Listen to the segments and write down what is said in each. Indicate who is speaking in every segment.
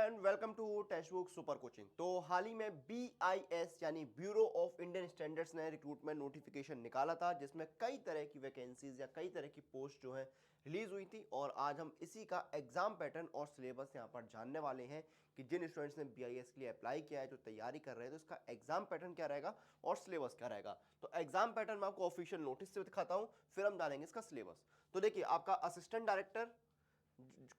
Speaker 1: And welcome to text book super coaching. तो हाल ही में BIS यानी ब्यूरो ऑफ इंडियन स्टैंडर्ड्स ने रिक्रूटमेंट नोटिफिकेशन निकाला था, जिसमें कई तरह की वैकेंसीज या कई तरह की पोस्ट जो है रिलीज हुई थी। और आज हम इसी का एग्जाम पैटर्न और सिलेबस यहाँ पर जानने वाले हैं कि जिन स्टूडेंट्स ने BIS के लिए अप्लाई किया है, जो तैयारी कर रहे हैं, तो इसका एग्जाम पैटर्न क्या रहेगा और सिलेबस क्या रहेगा। तो एग्जाम पैटर्न मैं आपको ऑफिशियल नोटिस से दिखाता हूँ, फिर हम जानेंगे इसका सिलेबस। तो देखिए, आपका असिस्टेंट डायरेक्टर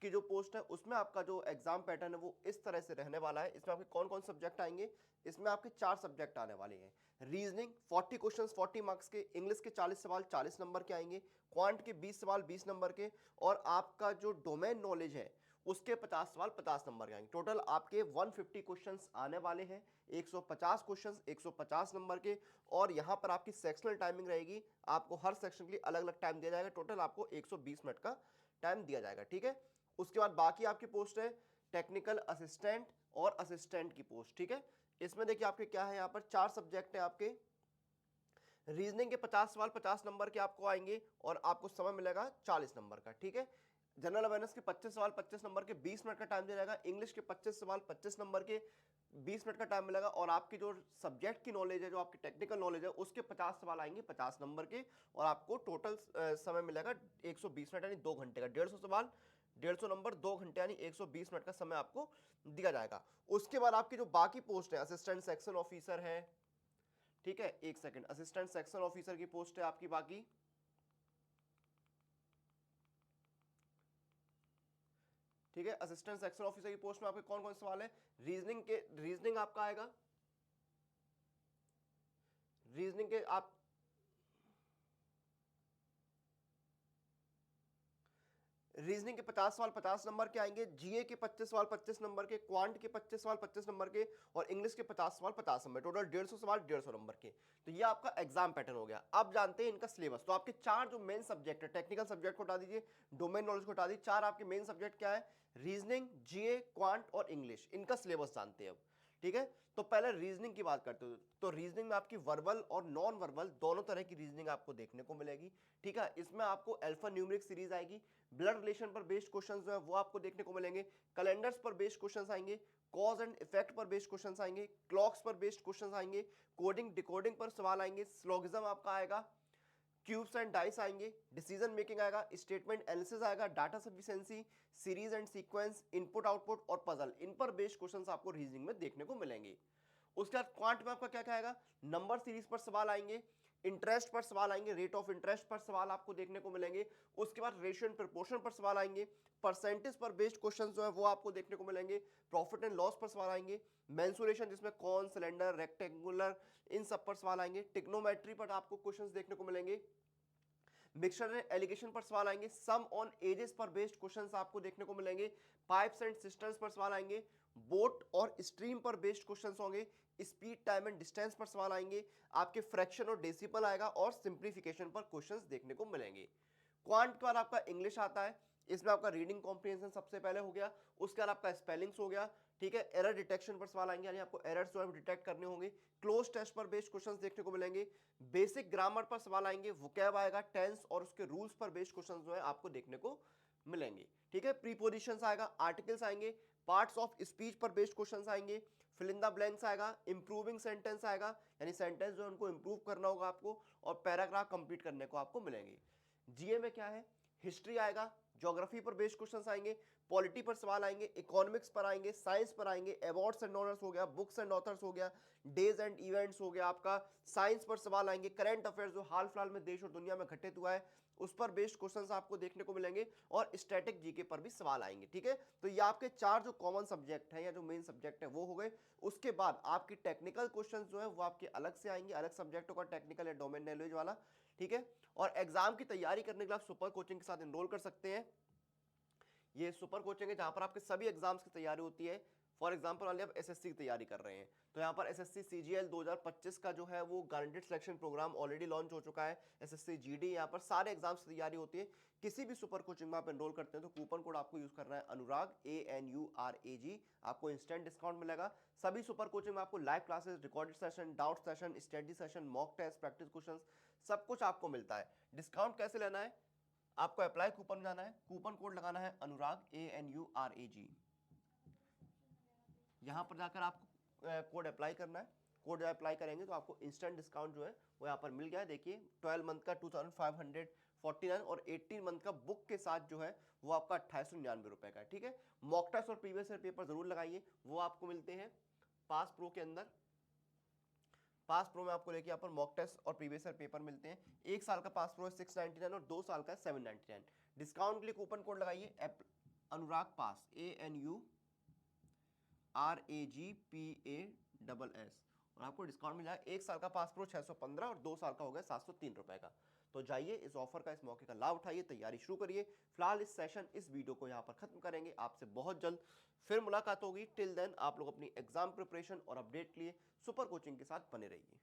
Speaker 1: की जो पोस्ट है उसमें आपका जो एग्जाम पैटर्न है वो इस तरह से रहने वाला है। इसमें आपके कौन कौन सब्जेक्ट आएंगे, इसमें आपके 4 सब्जेक्ट आने वाले हैं। रीजनिंग 40 क्वेश्चंस 40 मार्क्स के, इंग्लिश के 40 सवाल 40 नंबर के आएंगे, क्वांट के 20 सवाल 20 नंबर के, और आपका जो डोमेन नॉलेज है उसके 50 सवाल 50 नंबर के आएंगे। टोटल आपके 150 क्वेश्चंस आने वाले हैं, 150 क्वेश्चंस 150 नंबर के। और यहां पर आपकी सेक्शनल टाइमिंग रहेगी, आपको हर सेक्शन के लिए अलग अलग टाइम दिया जाएगा। टोटल आपको 120 मिनट का टाइम दिया जाएगा, ठीक है। उसके बाद बाकी आपकी पोस्ट है टेक्निकल असिस्टेंट और असिस्टेंट की पोस्ट, ठीक है। इसमें देखिए आपके क्या है, यहां पर 4 सब्जेक्ट है आपके। रीजनिंग के 50 सवाल 50 नंबर के आपको आएंगे और आपको समय मिलेगा 40 नंबर का, ठीक है। जनरल अवेयरनेस के 25 सवाल 25 नंबर के 20 मिनट का टाइम दिया जाएगा। इंग्लिश के 25 सवाल 25 नंबर के 20 मिनट का टाइम मिलेगा। और आपकी जो सब्जेक्ट की नॉलेज है, जो आपकी टेक्निकल नॉलेज है, उसके 50 सवाल आएंगे 50 नंबर के, और आपको टोटल समय मिलेगा 120 मिनट यानी 2 घंटे का। 150 सवाल 150 नंबर 2 घंटे यानी 120 मिनट का समय आपको दिया जाएगा। उसके बाद आपकी जो बाकी पोस्ट है, असिस्टेंट सेक्शन ऑफिसर है, ठीक है। एक सेकंड, असिस्टेंट सेक्शन ऑफिसर की पोस्ट है आपकी बाकी, ठीक है। असिस्टेंट सेक्शन ऑफिसर की पोस्ट में आपके कौन कौन से सवाल है। रीजनिंग आपका आएगा, रीजनिंग के आप रीजनिंग के 50 सवाल 50 नंबर के आएंगे, जीए के 25 सवाल 25 नंबर के, क्वांट के 25 सवाल 25 नंबर के, और इंग्लिश के 50 सवाल 50 नंबर, टोटल 150 सवाल 150 नंबर के। तो ये आपका एग्जाम पैटर्न हो गया। अब जानते हैं इनका सिलेबस। तो आपके 4 जो मेन सब्जेक्ट है, टेक्निकल सब्जेक्ट को हटा दीजिए, डोमेन नॉलेज को हटा दीजिए, 4 आपके मेन सब्जेक्ट क्या है, रीजनिंग, जीए, क्वांट और इंग्लिश। इनका सिलेबस जानते हैं अब, ठीक है। तो पहले रीजनिंग की बात करते हो, तो रीजनिंग में आपकी वर्बल और नॉन वर्बल दोनों तरह की रीजनिंग आपको देखने को मिलेगी, ठीक है। इसमें आपको अल्फा न्यूमेरिक सीरीज आएगी, ब्लड रिलेशन पर बेस्ड क्वेश्चंस जो है वो आपको देखने को मिलेंगे, कैलेंडर्स पर बेस्ड क्वेश्चंस आएंगे, कॉज एंड इफेक्ट पर बेस्ड क्वेश्चंस आएंगे, क्लॉक्स पर बेस्ड क्वेश्चंस आएंगे, कोडिंग डिकोडिंग पर सवाल आएंगे, स्लोगिज्म आपका आएगा, क्यूब्स एंड डाइस आएंगे, डिसीजन मेकिंग आएगा, स्टेटमेंट एनालिसिस आएगा, data sufficiency, series and sequence, input output और पजल। इन पर बेस्ड क्वेश्चंस आपको रीजनिंग में देखने को मिलेंगे। उसके बाद क्वांट में आपका क्या क्या आएगा, नंबर सीरीज पर सवाल आएंगे, इंटरेस्ट पर सवाल आएंगे, रेट ऑफ इंटरेस्ट पर सवाल आपको देखने को मिलेंगे। उसके बाद रेशियो एंड प्रोपोर्शन पर सवाल आएंगे, परसेंटेज पर बेस्ड क्वेश्चंस जो है वो आपको देखने को मिलेंगे, प्रॉफिट एंड लॉस पर सवाल आएंगे, मेंसुरेशन जिसमें कौन सिलेंडर रेक्टेंगुलर इन सब पर सवाल आएंगे, टिग्नोमेट्री पर आपको क्वेश्चंस देखने को मिलेंगे, मिक्सचर एंड एलिगेशन पर सवाल आएंगे, सम ऑन एजेस पर बेस्ड क्वेश्चंस आपको देखने को मिलेंगे, पाइप्स एंड सिस्टम्स पर सवाल आएंगे, बोट और स्ट्रीम पर बेस्ड क्वेश्चंस होंगे, स्पीड टाइम एंड डिस्टेंस पर सवाल आएंगे, आपके फ्रैक्शन और डेसिमल आएगा, और सिंप्लीफिकेशन पर क्वेश्चंस देखने को मिलेंगे। क्वांट के बाद आपका इंग्लिश आता है, इसमें आपका रीडिंग कॉम्प्रिहेंशन सबसे पहले हो गया, उसके बाद आपका स्पेलिंग्स हो गया, ठीक है। एरर डिटेक्शन पर सवाल आएंगे, यानी आपको एरर्स जो है डिटेक्ट करने होंगे, क्लोज टेस्ट पर बेस्ड क्वेश्चंस देखने को मिलेंगे, बेसिक ग्रामर पर सवाल आएंगे, वोकैब आएगा, टेंस और उसके रूल्स पर बेस्ड क्वेश्चंस जो है आपको देखने को मिलेंगे, ठीक है। प्रीपोजिशंस आएगा, आर्टिकल्स आएंगे, पार्ट्स ऑफ स्पीच पर बेस्ड क्वेश्चंस आएंगे, फिल इन द ब्लैंक्स आएगा, इंप्रूविंग सेंटेंस आएगा, यानी सेंटेंस जो है उनको इंप्रूव करना होगा आपको, और पैराग्राफ कंप्लीट करने को आपको मिलेंगे। जीए में क्या है, हिस्ट्री आएगा, ज्योग्राफी पर बेस्ड क्वेश्चंस आएंगे, पॉलिटी पर सवाल आएंगे, इकोनॉमिक्स पर आएंगे, साइंस पर आएंगे, अवार्ड्स एंड ऑनर्स हो गया, बुक्स एंड ऑथर्स हो गया, डेज एंड इवेंट्स हो गया आपका, साइंस पर सवाल आएंगे, करंट अफेयर्स जो हाल फिलहाल में देश और दुनिया में घटित हुआ है उस पर बेस्ड क्वेश्चंस आपको देखने को मिलेंगे, और स्टैटिक जीके पर भी सवाल आएंगे, ठीक है। तो ये आपके 4 जो कॉमन सब्जेक्ट हैं या जो मेन सब्जेक्ट है वो हो गए। उसके बाद आपकी टेक्निकल क्वेश्चन जो है वो आपके अलग से आएंगे, अलग सब्जेक्टों का, टेक्निकल या डोमेन नॉलेज वाला, ठीक है। और एग्जाम की तैयारी करने के लिए आप सुपर कोचिंग के साथ एनरोल कर सकते हैं। ये सुपर कोचिंग है जहां पर आपके सभी एग्जाम्स की तैयारी होती है। फॉर एग्जाम्पल मान लिया आप एसएससी की तैयारी कर रहे हैं, तो यहाँ पर एसएससी सीजीएल 2025 का जो है वो guaranteed selection program already launch हो चुका है। एसएससी जीडी, यहाँ पर सारे एग्जाम्स की तैयारी होती है। किसी भी सुपर कोचिंग में आप एनरोल करते हैं तो कूपन कोड आपको यूज करना है अनुराग, ANURAG, आपको इंस्टेंट डिस्काउंट मिलेगा। सभी सुपर कोचिंग में आपको live classes, recorded session, doubt session, study session, mock test, practice question, सब कुछ आपको मिलता है। डिस्काउंट कैसे लेना है, आपको अप्लाई कूपन जाना है, कूपन कोड लगाना है अनुराग, ANURAG। यहाँ पर जाकर आपको कोड अप्लाई करना है। कोड अप्लाई करेंगे तो आपको इंस्टेंट डिस्काउंट जो है वो यहाँ पर मिल गया है। देखिए 12 मंथ का 2549 और 18 मंथ का बुक के साथ जो है वो आपका 2899 रुपए का है। ठीक है, मॉक टेस्ट और प्रीवियस ईयर पेपर जरूर लगाइए, वो आपको मिलते हैं पास प्रो के अंदर। पास प्रो में आपको देखिए यहाँ पर मॉक टेस्ट और प्रीवियस ईयर पेपर मिलते हैं। 1 साल का पास प्रो है 699 और 2 साल का 799। डिस्काउंट के लिए कूपन कोड लगाइए अनुराग पास, ANURAGPASS, और आपको डिस्काउंट मिल जाएगा। 1 साल का पास प्रो 615 और 2 साल का हो गया 703 रुपए का। तो जाइए इस ऑफर का, इस मौके का लाभ उठाइए, तैयारी शुरू करिए। फिलहाल इस सेशन, इस वीडियो को यहाँ पर खत्म करेंगे। आपसे बहुत जल्द फिर मुलाकात होगी। टिल देन आप लोग अपनी एग्जाम प्रिपरेशन और अपडेट के लिए सुपर कोचिंग के साथ बने रहिए।